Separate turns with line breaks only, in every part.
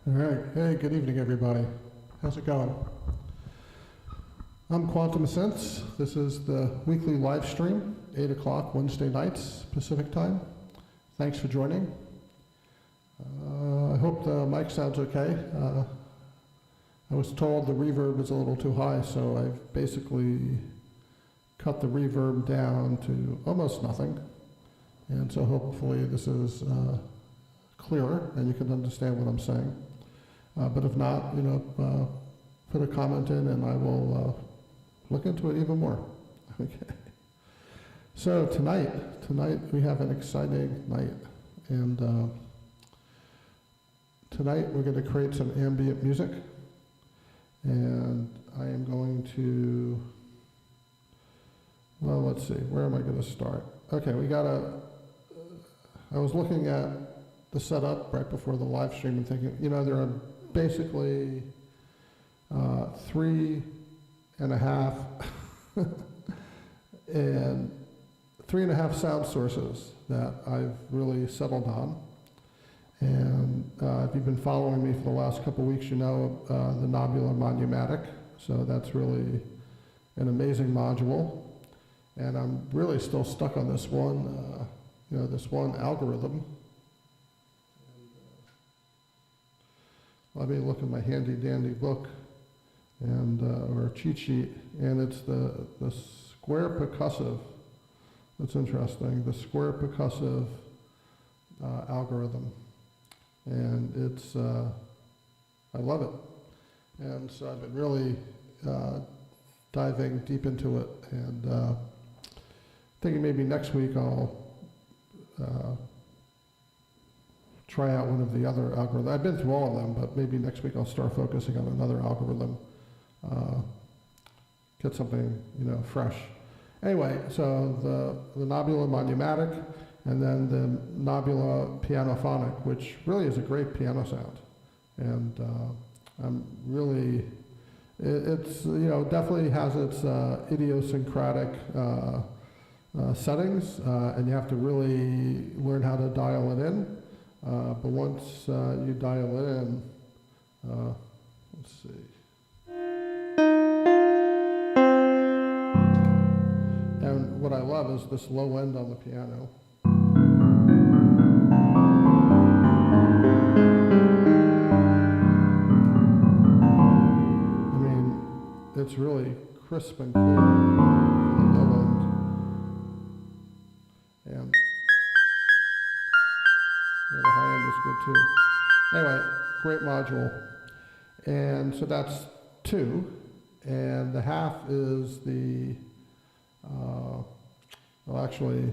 All right. Hey, good evening, everybody. How's it going? I'm Quantum Synths. This is the weekly live stream, 8 o'clock Wednesday nights, Pacific time. Thanks for joining. I hope the mic sounds okay. I was told the reverb is a little too high, so I've basically cut the reverb down to almost nothing. And so hopefully this is clearer and you can understand what I'm saying. But if not, put a comment in and I will look into it even more. Okay. So tonight we have an exciting night. And tonight we're going to create some ambient music. And I am going to, well, let's see, where am I going to start? Okay, I was looking at the setup right before the live stream and thinking, there are basically 3.5 and 3.5 sound sources that I've really settled on. And if you've been following me for the last couple of weeks, you know the Nobular Monumatic. So that's really an amazing module. And I'm really still stuck on this one, this one algorithm. Let me look at my handy dandy book and or cheat sheet, and it's the square percussive. That's interesting. The square percussive algorithm, and it's I love it, and so I've been really diving deep into it, and thinking maybe next week I'll try out one of the other algorithms. I've been through all of them, but maybe next week I'll start focusing on another algorithm, get something fresh. Anyway, so the Nobular Monumatic, and then the Nobular Pianophonic, which really is a great piano sound, and I'm really, it's definitely has its idiosyncratic settings, and you have to really learn how to dial it in. But once you dial it in, let's see. And what I love is this low end on the piano. I mean, it's really crisp and clear for the low end. And the high end is good too. Anyway, great module. And so that's 2. And the half is the, well actually,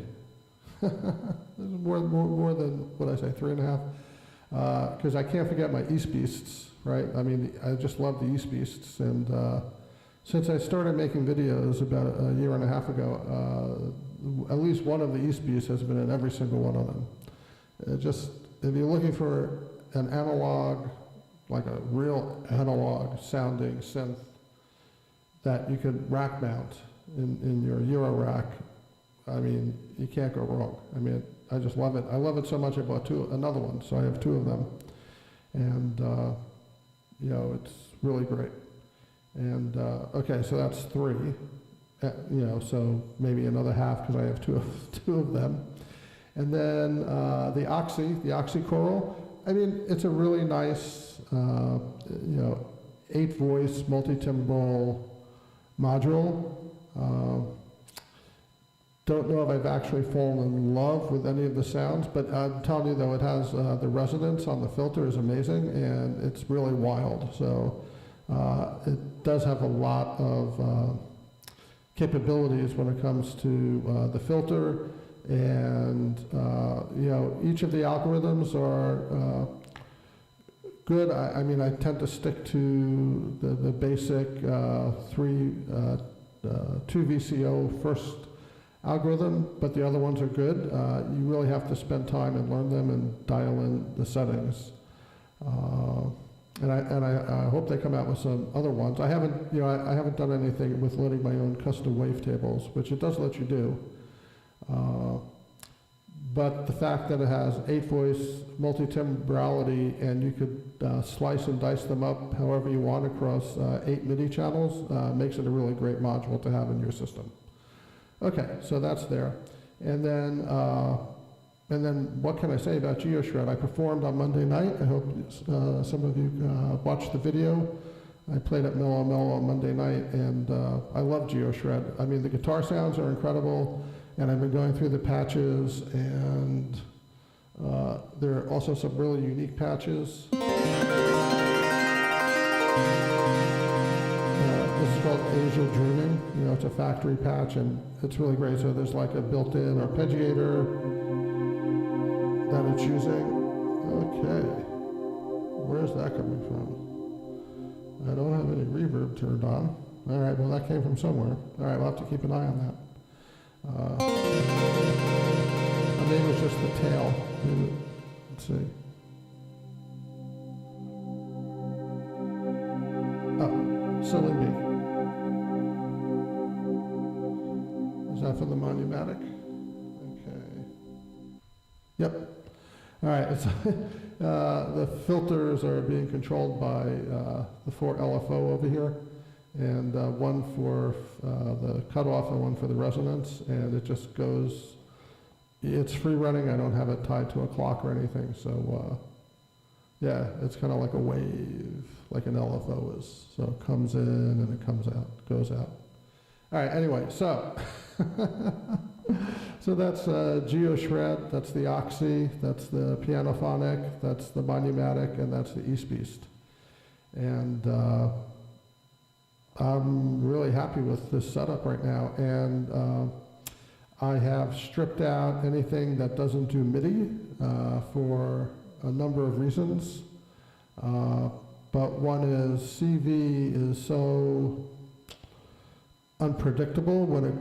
more than, what I say, 3.5. Because I can't forget my East Beasts, right? I mean, I just love the East Beasts, and since I started making videos about a year and a half ago, at least one of the East Beasts has been in every single one of them. If you're looking for an analog, like a real analog sounding synth that you could rack mount in your Euro rack, I mean, you can't go wrong. I mean, I just love it. I love it so much I bought another one, so I have 2 of them. And, you know, it's really great. And, okay, so that's 3. You know, so maybe another half because I have two of them. And then the Oxy Choral. I mean, it's a really nice, you know, 8-voice multi-timbral module. Don't know if I've actually fallen in love with any of the sounds, but I'm telling you though, it has the resonance on the filter is amazing, and it's really wild. So it does have a lot of capabilities when it comes to the filter, and you know, each of the algorithms are good. I mean, I tend to stick to the basic 2 VCO first algorithm, but the other ones are good. You really have to spend time and learn them and dial in the settings. And I hope they come out with some other ones. I haven't done anything with loading my own custom wavetables, which it does let you do. But the fact that it has 8-voice multi-timbrality, and you could slice and dice them up however you want across 8 MIDI channels makes it a really great module to have in your system. Okay, so that's there. And then what can I say about GeoShred? I performed on Monday night. I hope some of you watched the video. I played at Mellow Mellow on Monday night, and I love GeoShred. I mean, the guitar sounds are incredible, and I've been going through the patches, and there are also some really unique patches. This is called Asia Dreaming. You know, it's a factory patch, and it's really great. So there's like a built-in arpeggiator that it's using. Okay, where's that coming from? I don't have any reverb turned on. All right, well, that came from somewhere. All right, we'll have to keep an eye on that. Maybe it's just the tail. Maybe, let's see. Oh, Cylinder. Is that for the Monumatic? Okay. Yep. All right. It's the filters are being controlled by the 4 LFO over here, and one for the cutoff and one for the resonance, and it just goes. It's free running. I don't have it tied to a clock or anything, so yeah, it's kind of like a wave, like an LFO is. So it comes in and it comes out, goes out. All right, anyway, so so that's GeoShred, that's the Oxy, that's the Pianophonic, that's the Monumatic, and that's the East Beast. And I'm really happy with this setup right now, and I have stripped out anything that doesn't do MIDI for a number of reasons. But one is CV is so unpredictable when it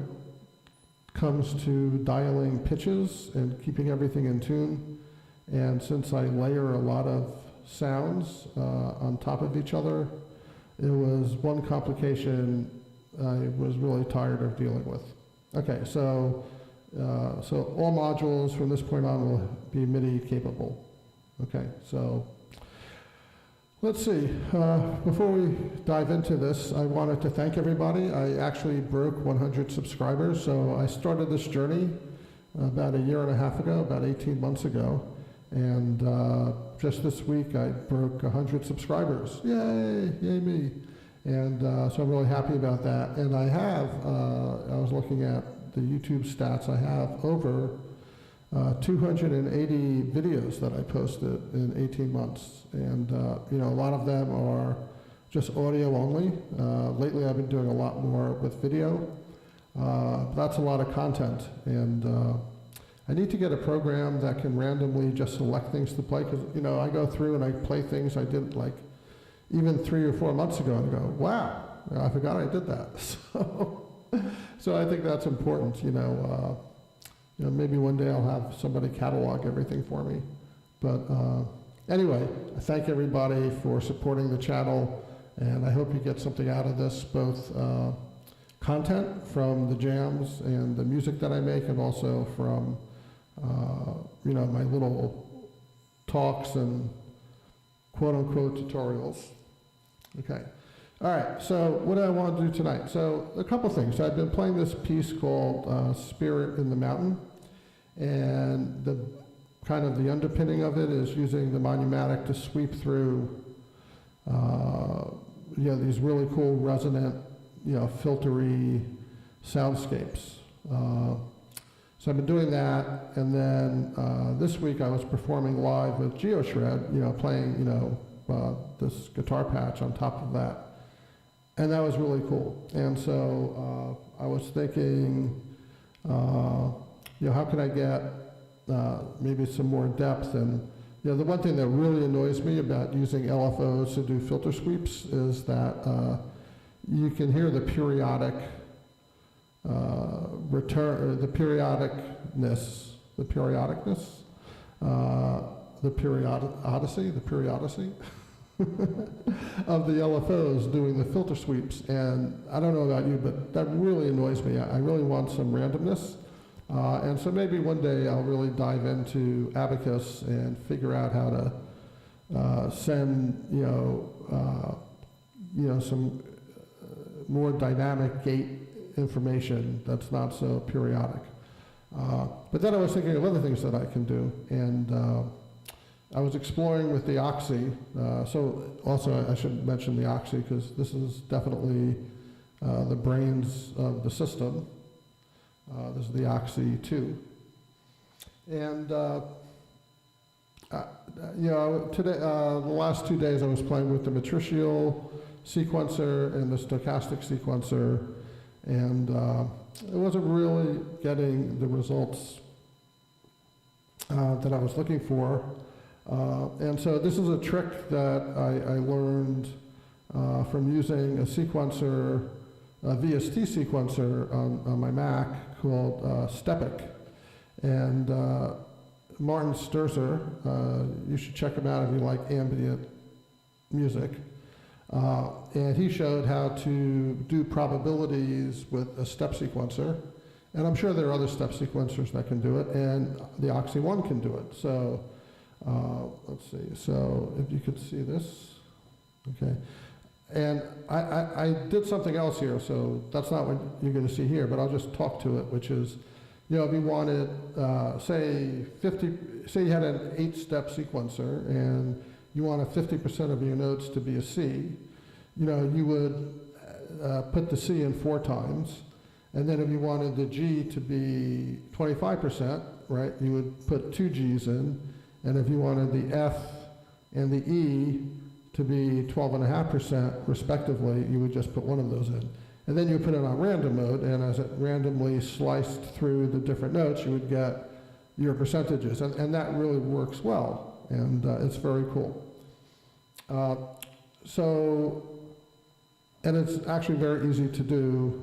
comes to dialing pitches and keeping everything in tune. And since I layer a lot of sounds on top of each other, it was one complication I was really tired of dealing with. Okay, so all modules from this point on will be MIDI capable. Okay, so let's see. Before we dive into this, I wanted to thank everybody. I actually broke 100 subscribers, so I started this journey about a year and a half ago, about 18 months ago, and just this week I broke 100 subscribers. Yay, yay me. And so I'm really happy about that. And I have, I was looking at the YouTube stats, I have over 280 videos that I posted in 18 months. And you know, a lot of them are just audio only. Lately I've been doing a lot more with video. That's a lot of content. And I need to get a program that can randomly just select things to play, because, you know, I go through and I play things I did like even 3 or 4 months ago and go, wow, I forgot I did that. So I think that's important, you know, maybe one day I'll have somebody catalog everything for me. But anyway, I thank everybody for supporting the channel, and I hope you get something out of this, both content from the jams and the music that I make, and also from you know, my little talks and quote-unquote tutorials. Okay. All right, so what do I want to do tonight? So a couple things. I've been playing this piece called Spirit in the Mountain, and the kind of the underpinning of it is using the Monumatic to sweep through you know, these really cool resonant, you know, filtery soundscapes. So I've been doing that, and then this week I was performing live with GeoShred, you know, playing, you know, this guitar patch on top of that. And that was really cool. And so I was thinking, you know, how can I get maybe some more depth? And you know, the one thing that really annoys me about using LFOs to do filter sweeps is that you can hear the periodic return, or the periodicness, the periodicity of the LFOs doing the filter sweeps. And I don't know about you, but that really annoys me. I really want some randomness. And so maybe one day I'll really dive into Abacus and figure out how to send, you know, some more dynamic gate information that's not so periodic. But then I was thinking of other things that I can do, and I was exploring with the Oxy. So also I should mention the Oxy, because this is definitely the brains of the system. This is the Oxy 2. And you know, today, the last 2 days I was playing with the matricial sequencer and the stochastic sequencer, and it wasn't really getting the results that I was looking for. And so this is a trick that I learned from using a sequencer, a VST sequencer on my Mac called Stepic. And Martin Sturzer, you should check him out if you like ambient music. And he showed how to do probabilities with a step sequencer. And I'm sure there are other step sequencers that can do it, and the Oxy 1 can do it. So let's see, so if you could see this, okay. And I did something else here, so that's not what you're going to see here, but I'll just talk to it, which is, you know, if you wanted, say you had an 8-step sequencer, and you wanted 50% of your notes to be a C, you know, you would put the C in 4 times, and then if you wanted the G to be 25%, right, you would put 2 Gs in, and if you wanted the F and the E to be 12.5% respectively, you would just put one of those in. And then you put it on random mode, and as it randomly sliced through the different notes, you would get your percentages. And that really works well, and it's very cool. And it's actually very easy to do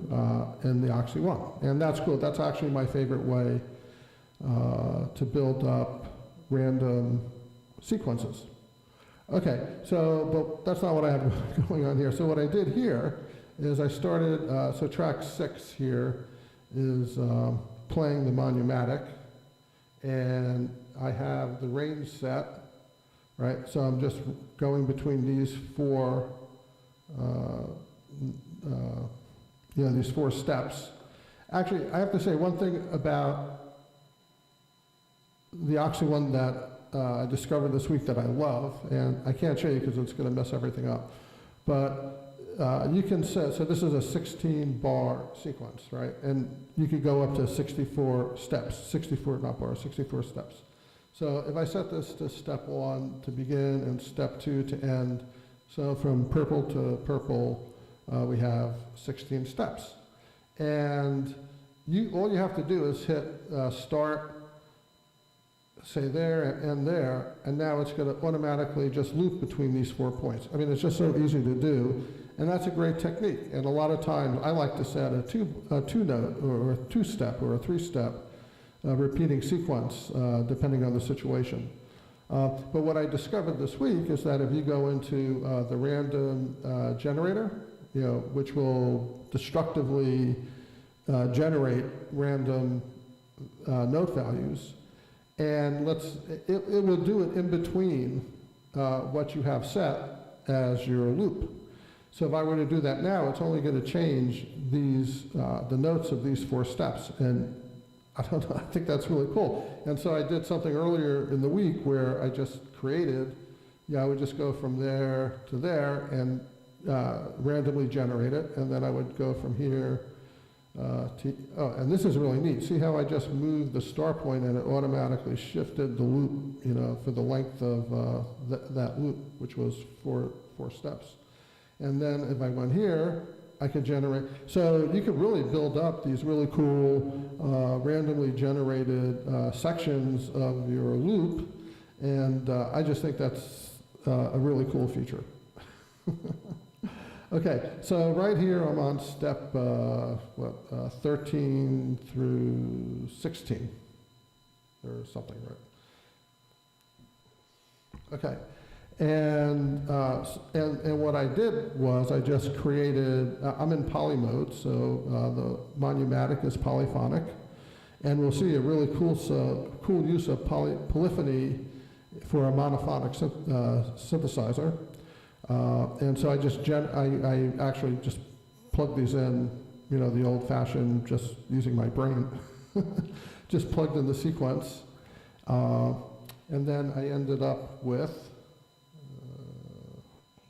in the Oxy 1. And that's cool. That's actually my favorite way to build up random sequences. Okay, so, but that's not what I have going on here. So what I did here is I started, so track 6 here is playing the Monumatic, and I have the range set, right? So I'm just going between these 4, you know, these 4 steps. Actually, I have to say one thing about the Oxy 1 that I discovered this week that I love, and I can't show you because it's going to mess everything up, but you can set, so this is a 16-bar sequence, right? And you could go up to 64 steps, 64, not bars, 64 steps. So if I set this to step 1 to begin and step 2 to end, so from purple to purple, we have 16 steps. And all you have to do is hit start say there and now it's going to automatically just loop between these 4 points. I mean, it's just so easy to do, and that's a great technique. And a lot of times I like to set a two note or a 2-step or a 3-step repeating sequence, depending on the situation. But what I discovered this week is that if you go into the random generator, which will destructively generate random note values, and it will do it in between what you have set as your loop. So if I were to do that now, it's only going to change these the notes of these 4 steps, and I don't know, I think that's really cool. And so I did something earlier in the week where I just created, I would just go from there to there and randomly generate it, and then I would go from here and this is really neat. See how I just moved the start point and it automatically shifted the loop, for the length of that loop, which was four steps. And then if I went here, I could generate. So you could really build up these really cool randomly generated sections of your loop, and I just think that's a really cool feature. Okay, so right here I'm on step 13 through 16, or something, right? Okay, and what I did was I just created. I'm in poly mode, so the monomatic is polyphonic, and we'll see a really cool use of polyphony for a monophonic synthesizer. And so I actually just plugged these in, the old-fashioned, just using my brain, just plugged in the sequence, and then I ended up with,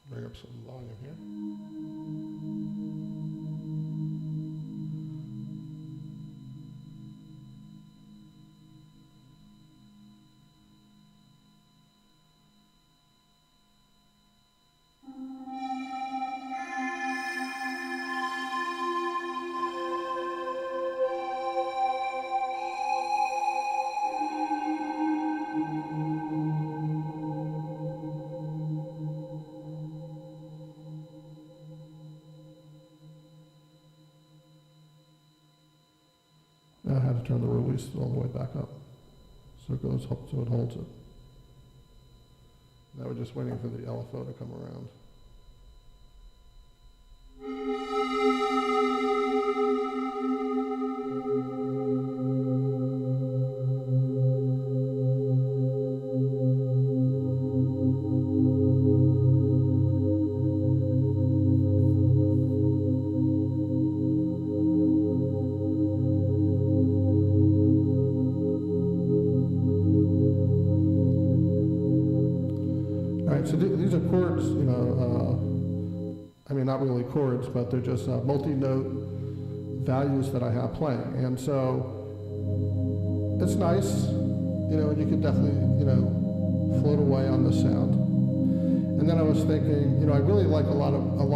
bring up some volume here. I had to turn the release all the way back up, so it goes up, so it holds it. Now we're just waiting for the LFO to come around. So these are chords, I mean, not really chords, but they're just multi-note values that I have playing. And so it's nice, and you can definitely, float away on the sound. And then I was thinking, I really like a lot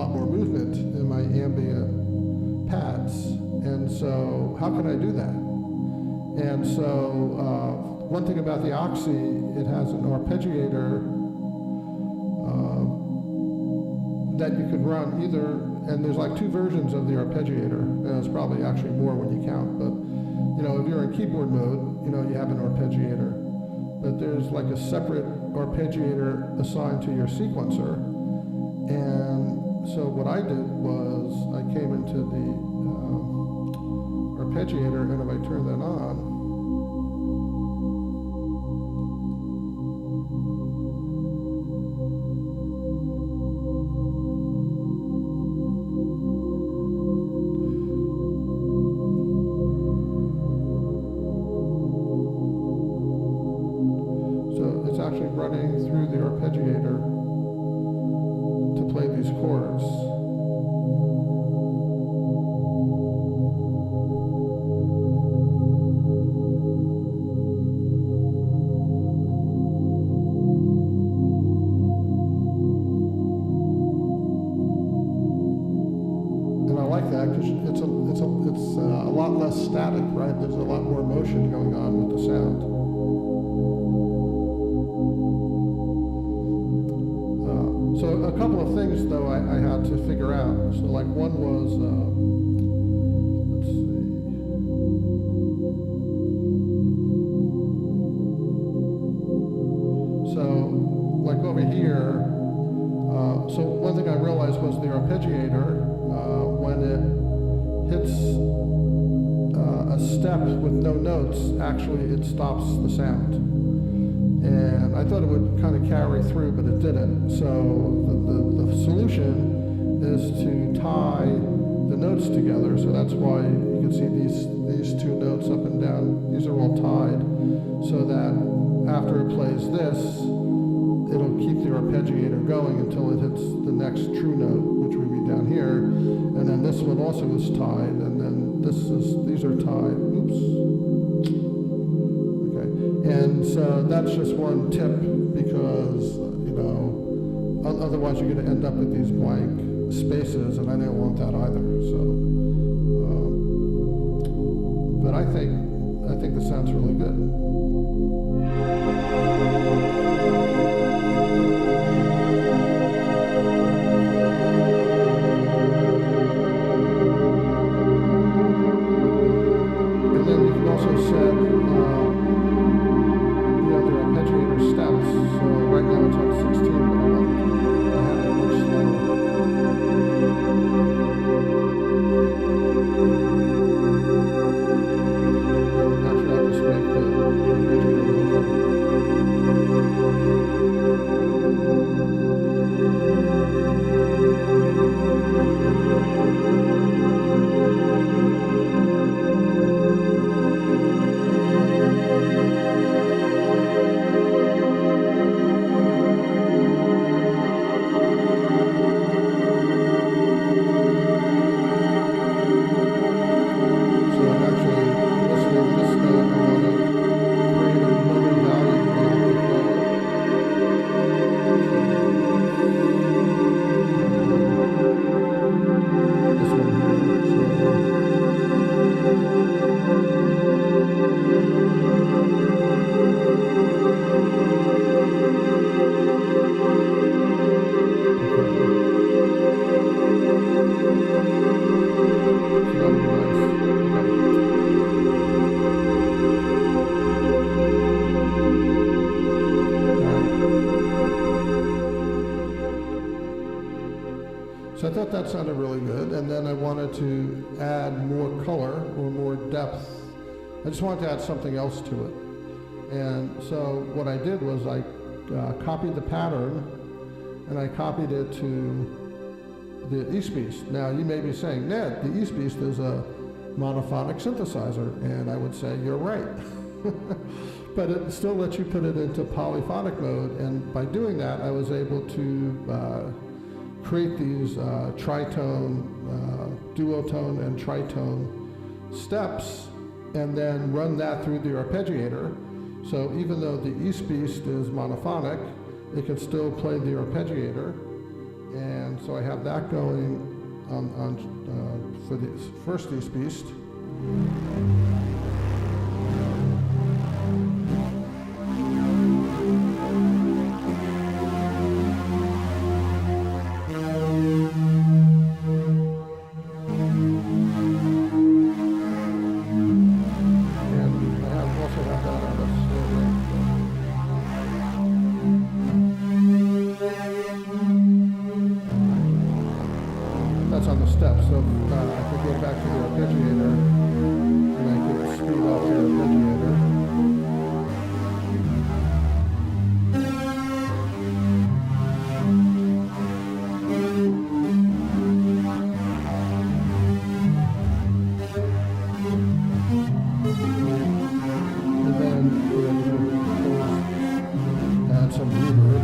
more movement in my ambient pads. And so how can I do that? And so one thing about the Oxy, it has an arpeggiator that you could run either, and there's like 2 versions of the arpeggiator, and it's probably actually more when you count, but if you're in keyboard mode, you have an arpeggiator, but there's like a separate arpeggiator assigned to your sequencer. And so what I did was I came into the arpeggiator, and if I turn that on, actually running through the arpeggiator to play these chords. And I like that because it's a lot less static, right? There's a lot more motion going on with the sound. figure out. So like one was, let's see. So like over here, so one thing I realized was the arpeggiator, when it hits a step with no notes, actually it stops the sound. And I thought it would kind of carry through, but it didn't. So the solution is to tie the notes together. So that's why you can see these two notes up and down. These are all tied, so that after it plays this, it'll keep the arpeggiator going until it hits the next true note, which would be down here. And then this one also is tied, and then these are tied. Oops. Okay. And so that's just one tip, because, you know, otherwise you're going to end up with these blank spaces, and I didn't want that either. So, but I think this sounds really good. So I thought that sounded really good, and then I wanted to add more color or more depth. I just wanted to add something else to it. And so what I did was I copied the pattern, and I copied it to the East Beast. Now you may be saying, Ned, the East Beast is a monophonic synthesizer, and I would say, you're right. But it still lets you put it into polyphonic mode, and by doing that, I was able to create these tritone, duotone, and tritone steps, and then run that through the arpeggiator. So even though the East Beast is monophonic, it can still play the arpeggiator. And so I have that going on for the first East Beast. That's on the step, so I could go back to the arpeggiator, and I could speed up the arpeggiator. And then add some reverb.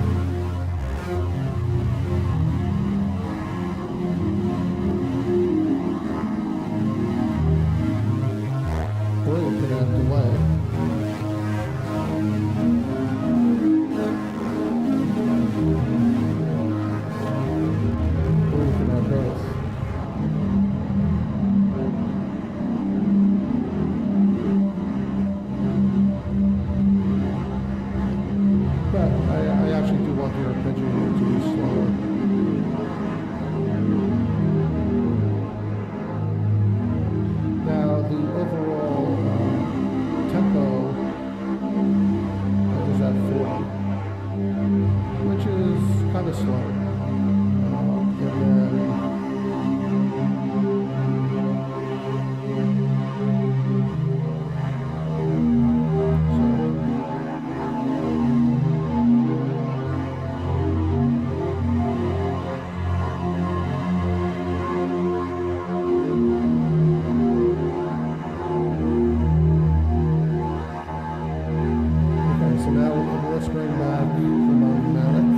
so now let's bring back the Monomatic.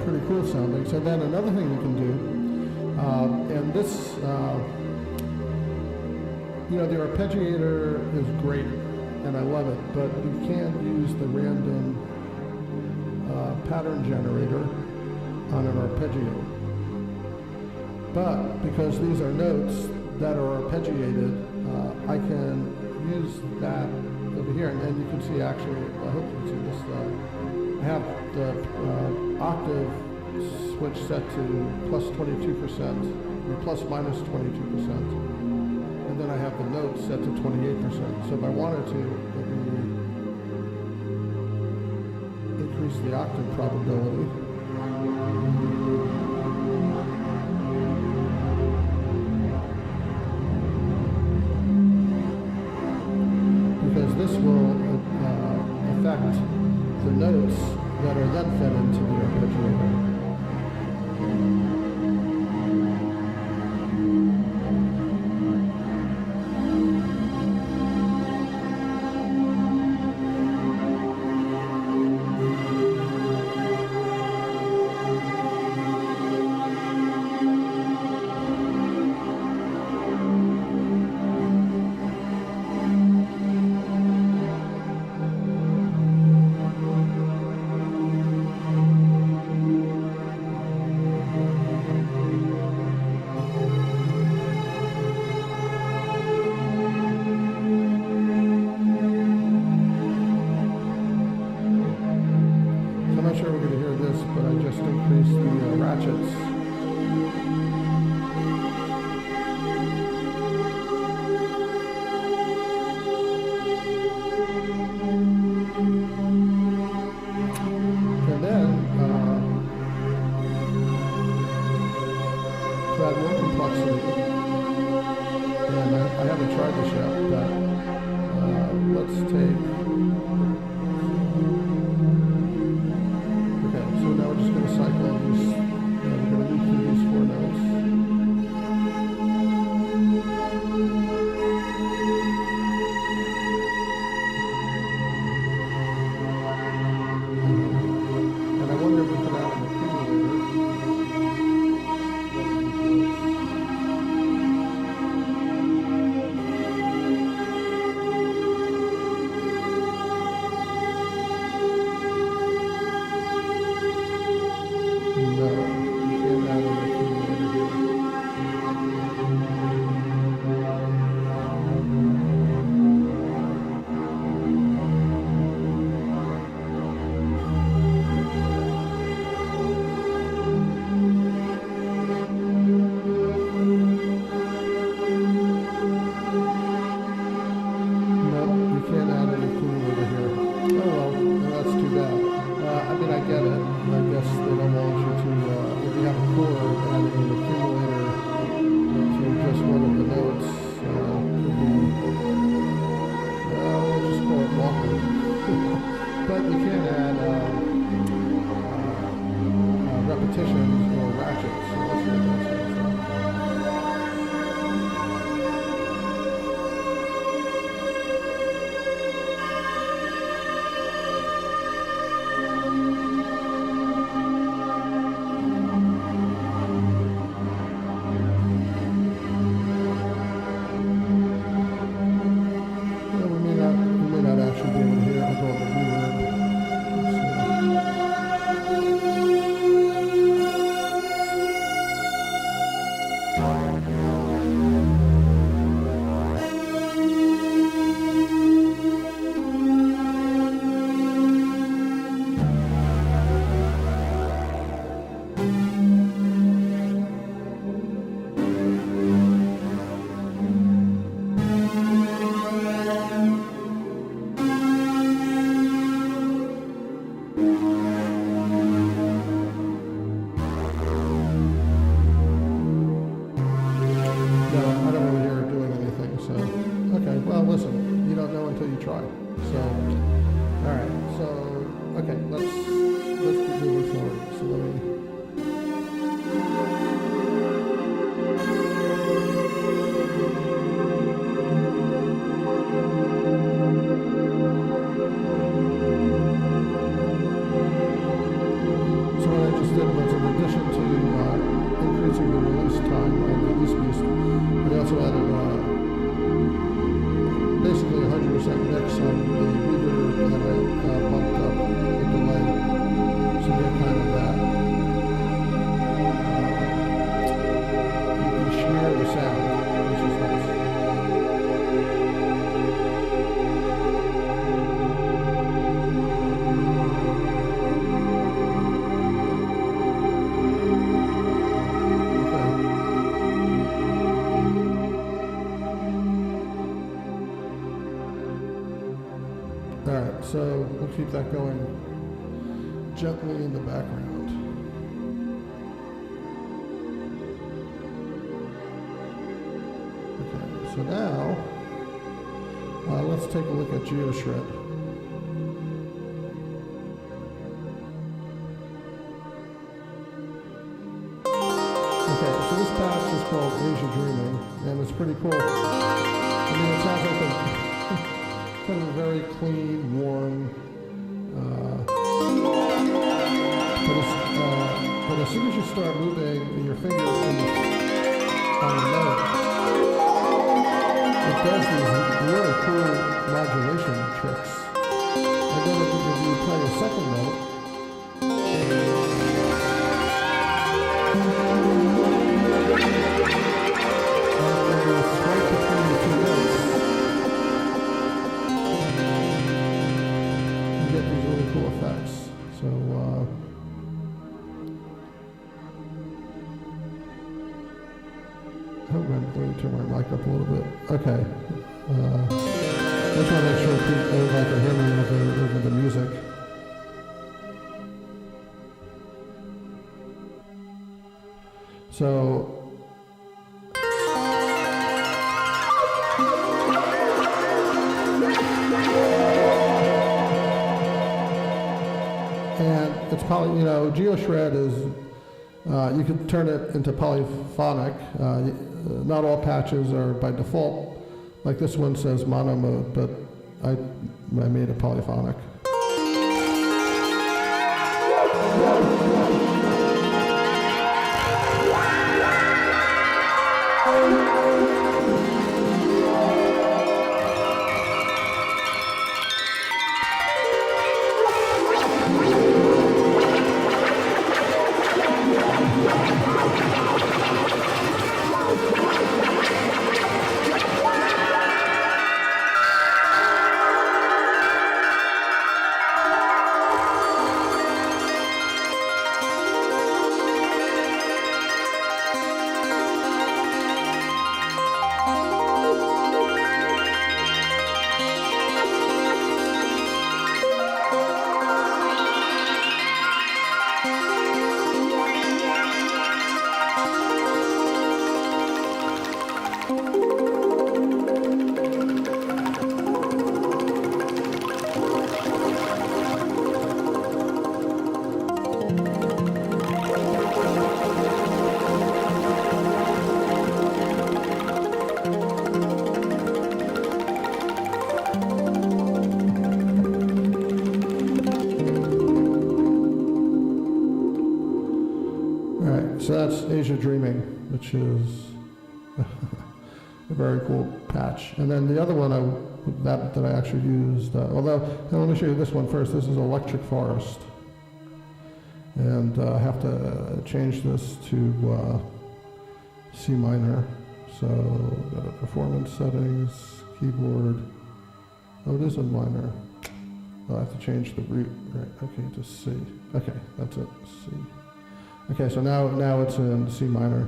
Pretty cool sounding. So then another thing you can do, and this, the arpeggiator is great, and I love it, but you can't use the random pattern generator on an arpeggiator. But because these are notes that are arpeggiated, I can use that over here, and you can see actually, I hope you can see this, I have the octave switch set to plus 22%, or plus minus 22%, and then I have the notes set to 28%. So if I wanted to, maybe increase the octave probability. Because this will affect the notes that are then fed into the arpeggiator. I haven't tried this yet, but let's take. Okay, so now we're just going to cycle these. We're going to loop through these 4 notes. And I wonder if we could add an accumulator. Repetitions or ratchets. So let's see what that says. Yeah, we may not actually be able to hear it with all the reverb. Listen, you don't know until you try. So, all right. So, okay, let's keep moving forward. So let me. So what I just did was, in addition to increasing the release time on the East Beast, we also added basically 100% mix on the reverb, and I bumped up the delay to get kind of that. You can share the sound, which is nice. Alright, so we'll keep that going gently in the background. Okay, so now let's take a look at GeoShred. Okay, so this patch is called Asia Dreaming, and it's pretty cool. I mean, it sounds like kind of a very clean, warm, but as soon as you start moving your finger on the note, it does these really cool modulation tricks. And then if you play a second note, and you swipe between the 2 notes, get these really cool effects. So, let me turn my mic up a little bit. Okay. I just want to make sure everybody can hear me over the music. So, GeoShred is, you can turn it into polyphonic. Not all patches are by default. Like this one says mono mode, but I made it polyphonic. So that's Asia Dreaming, which is a very cool patch. And then the other one that I actually used, although, let me show you this one first. This is Electric Forest. And I have to change this to C minor. So go to performance settings, keyboard. Oh, it is in minor. Oh, I have to change the root, right? Okay, to C. Okay, that's it, C. Okay, so now it's in C minor.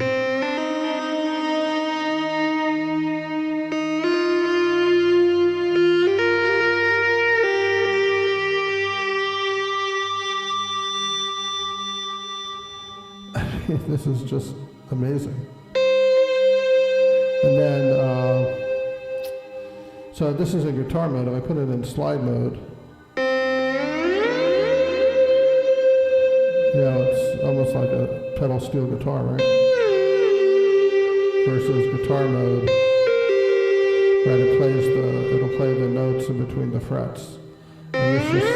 This is just amazing. And then, so this is in guitar mode. If I put it in slide mode, it's almost like a pedal steel guitar, right? Versus guitar mode, right? It'll play the notes in between the frets. And this just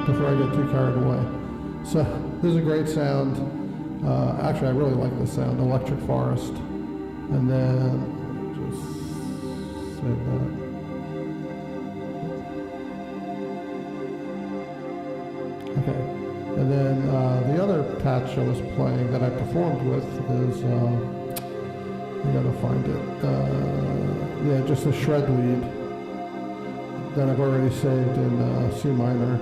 before I get too carried away. So this is a great sound. Actually, I really like this sound, Electric Forest. And then just save that. Okay. And then the other patch I was playing that I performed with is, I gotta find it. Just a shred lead that I've already saved in C minor.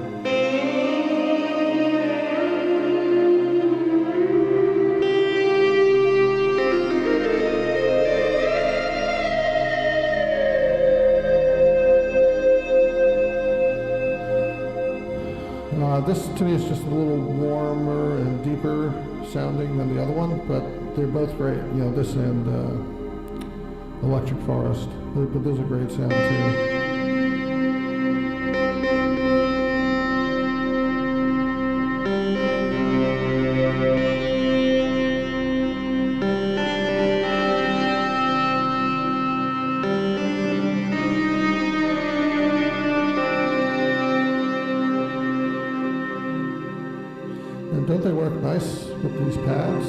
This to me is just a little warmer and deeper sounding than the other one, but they're both great. This and Electric Forest, but those are great sound too. And don't they work nice with these pads?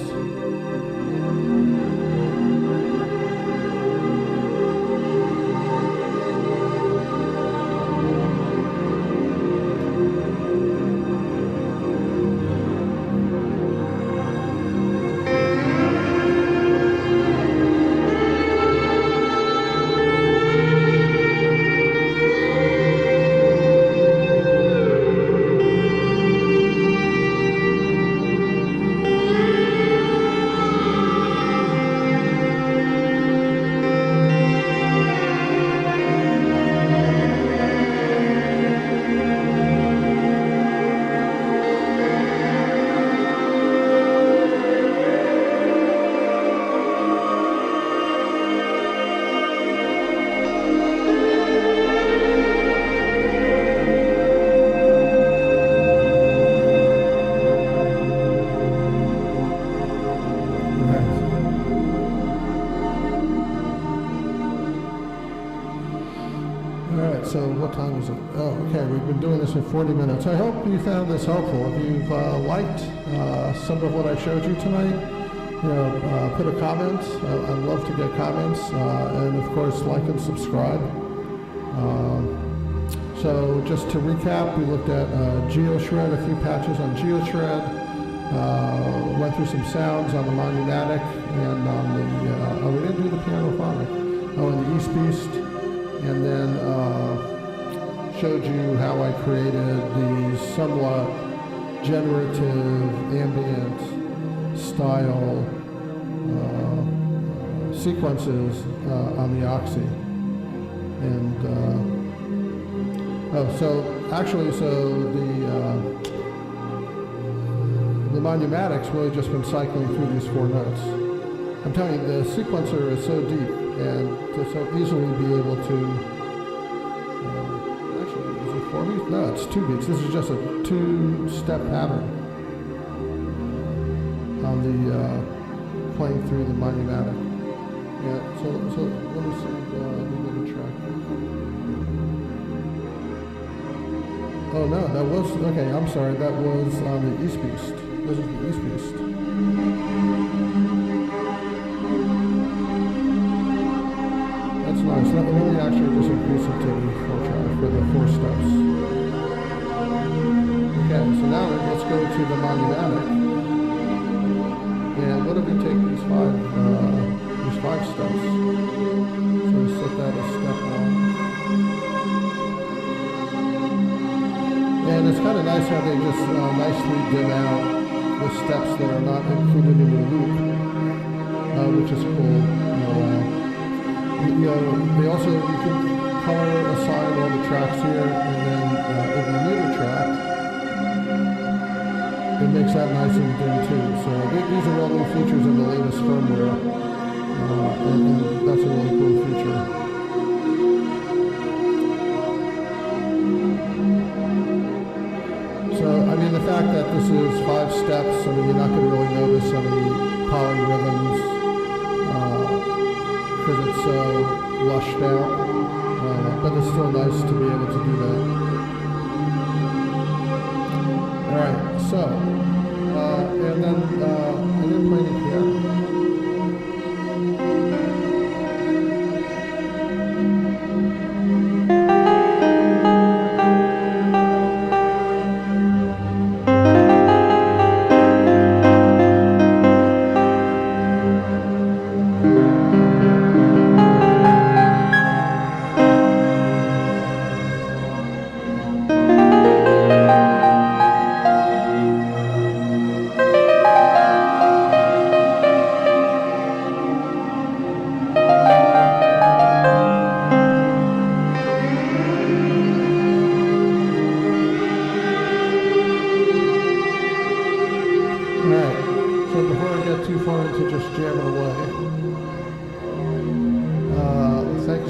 time is it? Oh, okay, we've been doing this for 40 minutes. I hope you found this helpful. If you've liked some of what I showed you tonight, put a comment. I'd love to get comments. And of course, like and subscribe. So just to recap, we looked at GeoShred, a few patches on GeoShred, went through some sounds on the Monumatic, and on the, we didn't do the pianophonic, and the East Beast, and then showed you how I created these somewhat generative, ambient style sequences on the Oxy. And the Monumatics really just been cycling through these 4 notes. I'm telling you, the sequencer is so deep and to so easily be able to, actually, is it 4 beats? No, it's 2 beats. This is just a 2-step pattern on the, playing through the Monumatic. Yeah, so let me see the middle track. Oh no, that was, okay, I'm sorry, that was on the East Beast. This is the East Beast. That's nice. Let me actually just increase it to the full track for the 4 steps. Okay, so now let's go to the Monumatic. And what if we take these 5 steps? So we set that as step 1. And it's kind of nice how they just nicely dim out the steps that are not included in the loop, which is cool. They also, you can color assign all the tracks here, and then if you need a track, it makes that nice and dim too. So these are all new features in the latest firmware, and that's a really cool feature. So, I mean, the fact that this is 5 steps, I mean, you're not going to really notice any polyrhythms because it's so lushed out, but it's still nice to be able to do that. All right, so, and then I didn't play any piano.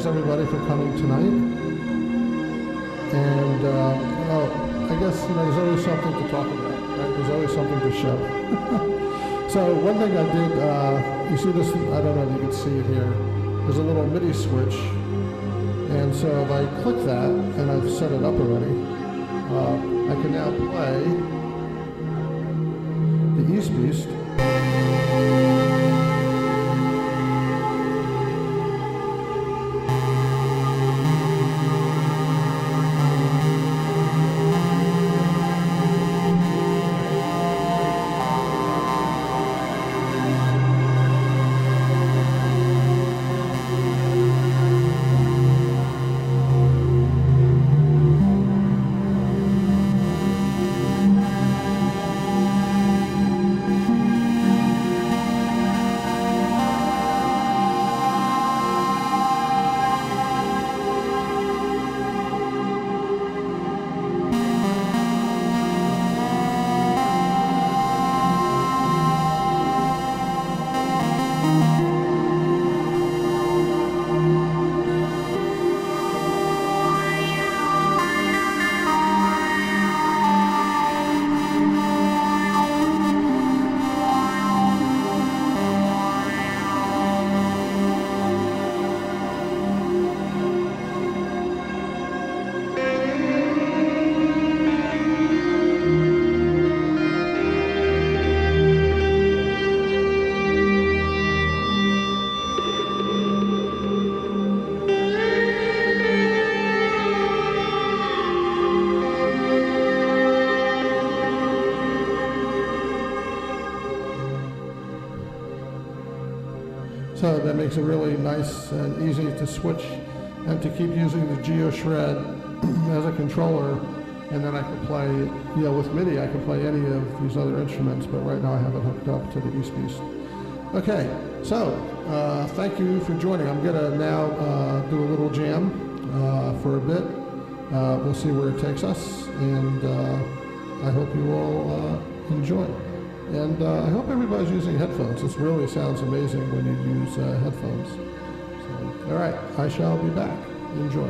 Everybody for coming tonight, and I guess there's always something to talk about, right? There's always something to show. So one thing I did, you see this, I don't know if you can see it here, there's a little MIDI switch, and so if I click that, and I've set it up already, I can now play the East Beast. So that makes it really nice and easy to switch and to keep using the GeoShred as a controller. And then I can play, with MIDI, I can play any of these other instruments, but right now I have it hooked up to the East Beast. Okay, so thank you for joining. I'm gonna now do a little jam for a bit. We'll see where it takes us, and I hope you all enjoy. And I hope everybody's using headphones. This really sounds amazing when you use headphones. So, all right, I shall be back. Enjoy.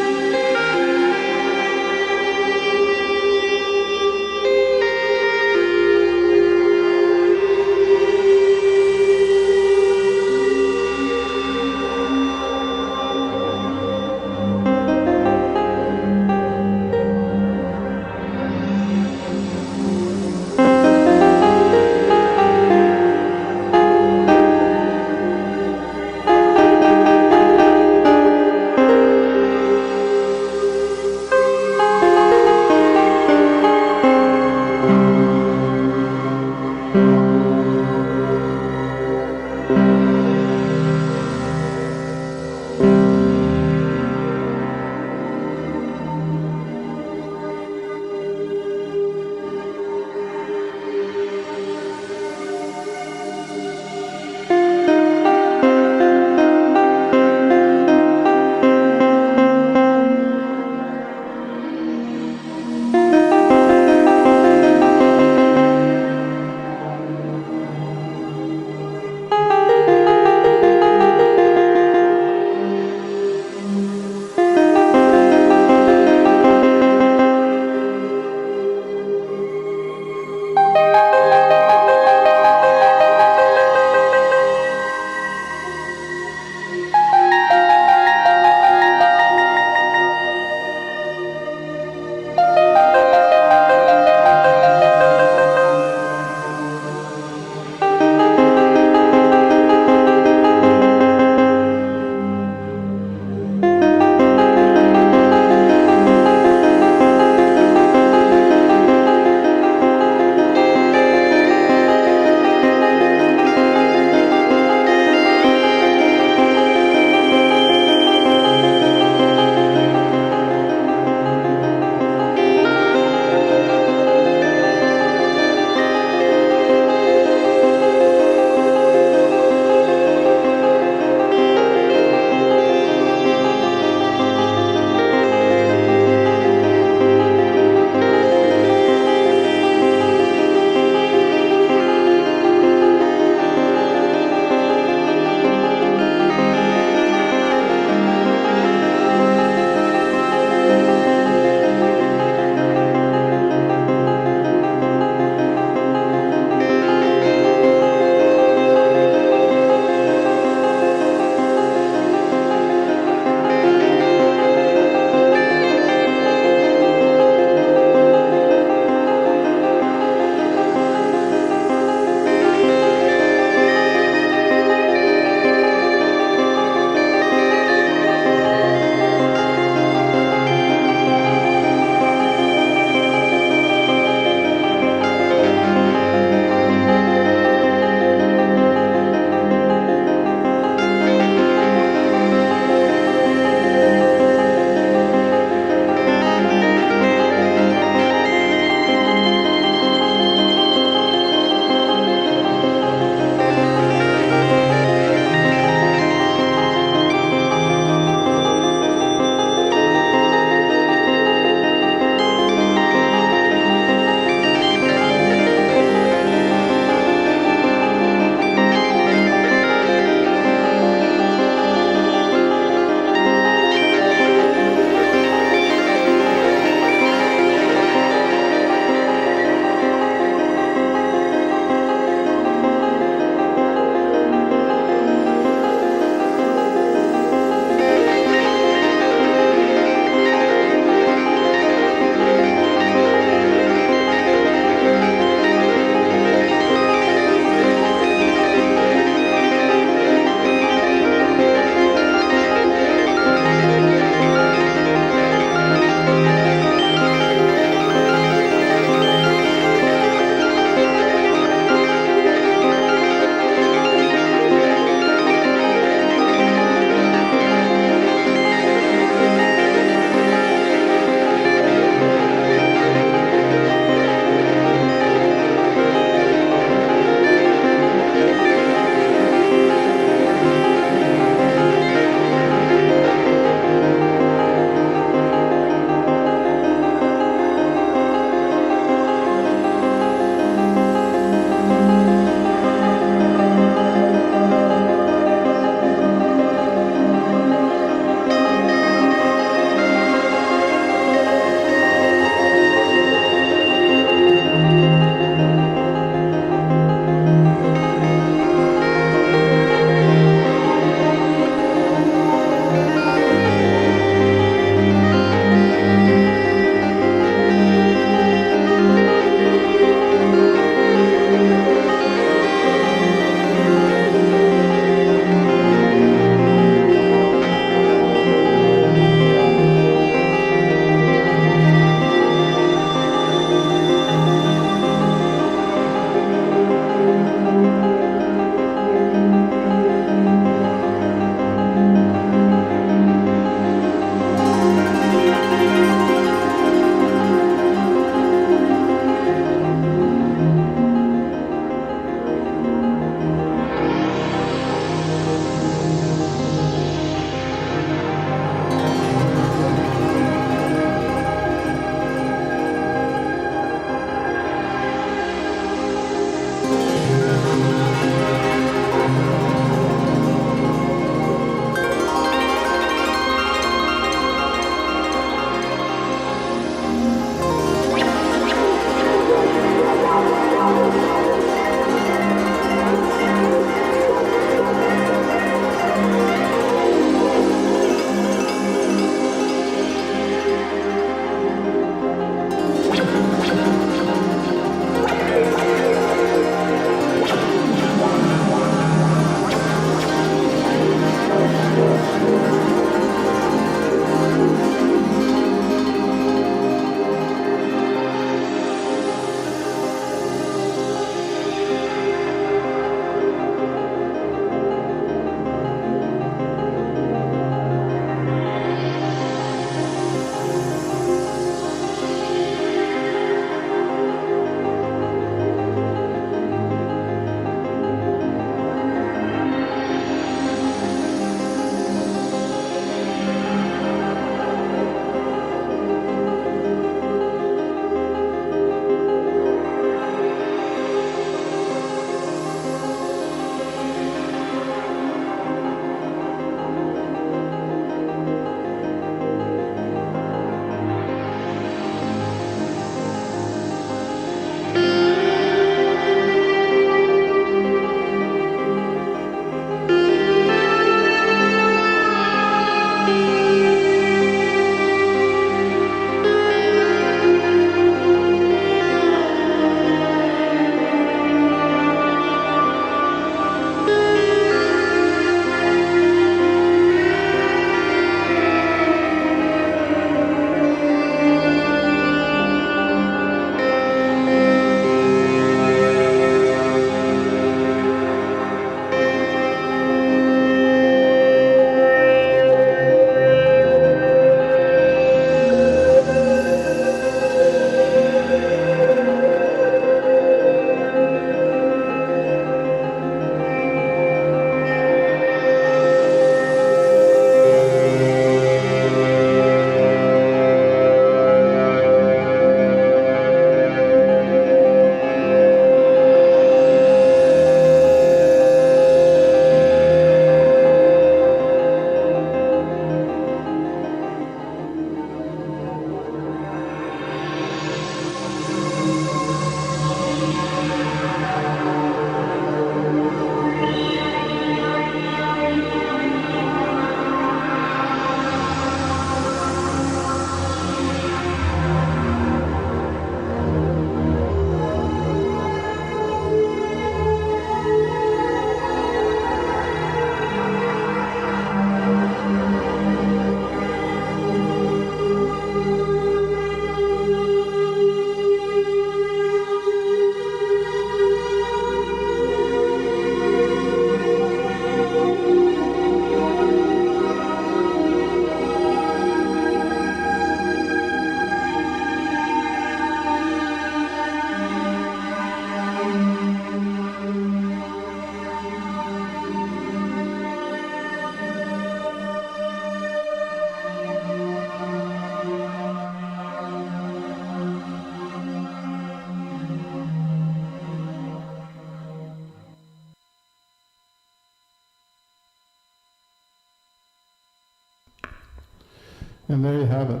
And there you have it,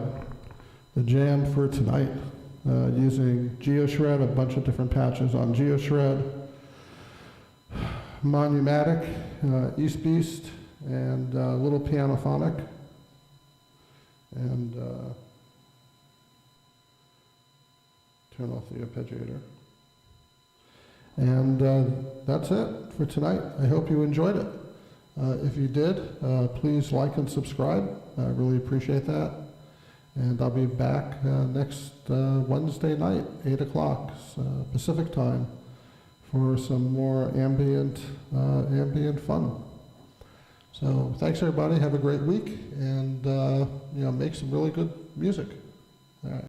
the jam for tonight, using GeoShred, a bunch of different patches on GeoShred, Monumatic, East Beast, and Little Pianophonic, and turn off the arpeggiator. And that's it for tonight. I hope you enjoyed it. If you did, please like and subscribe. I really appreciate that. And I'll be back next Wednesday night, 8 o'clock Pacific time, for some more ambient fun. So thanks everybody. Have a great week, and make some really good music. All right.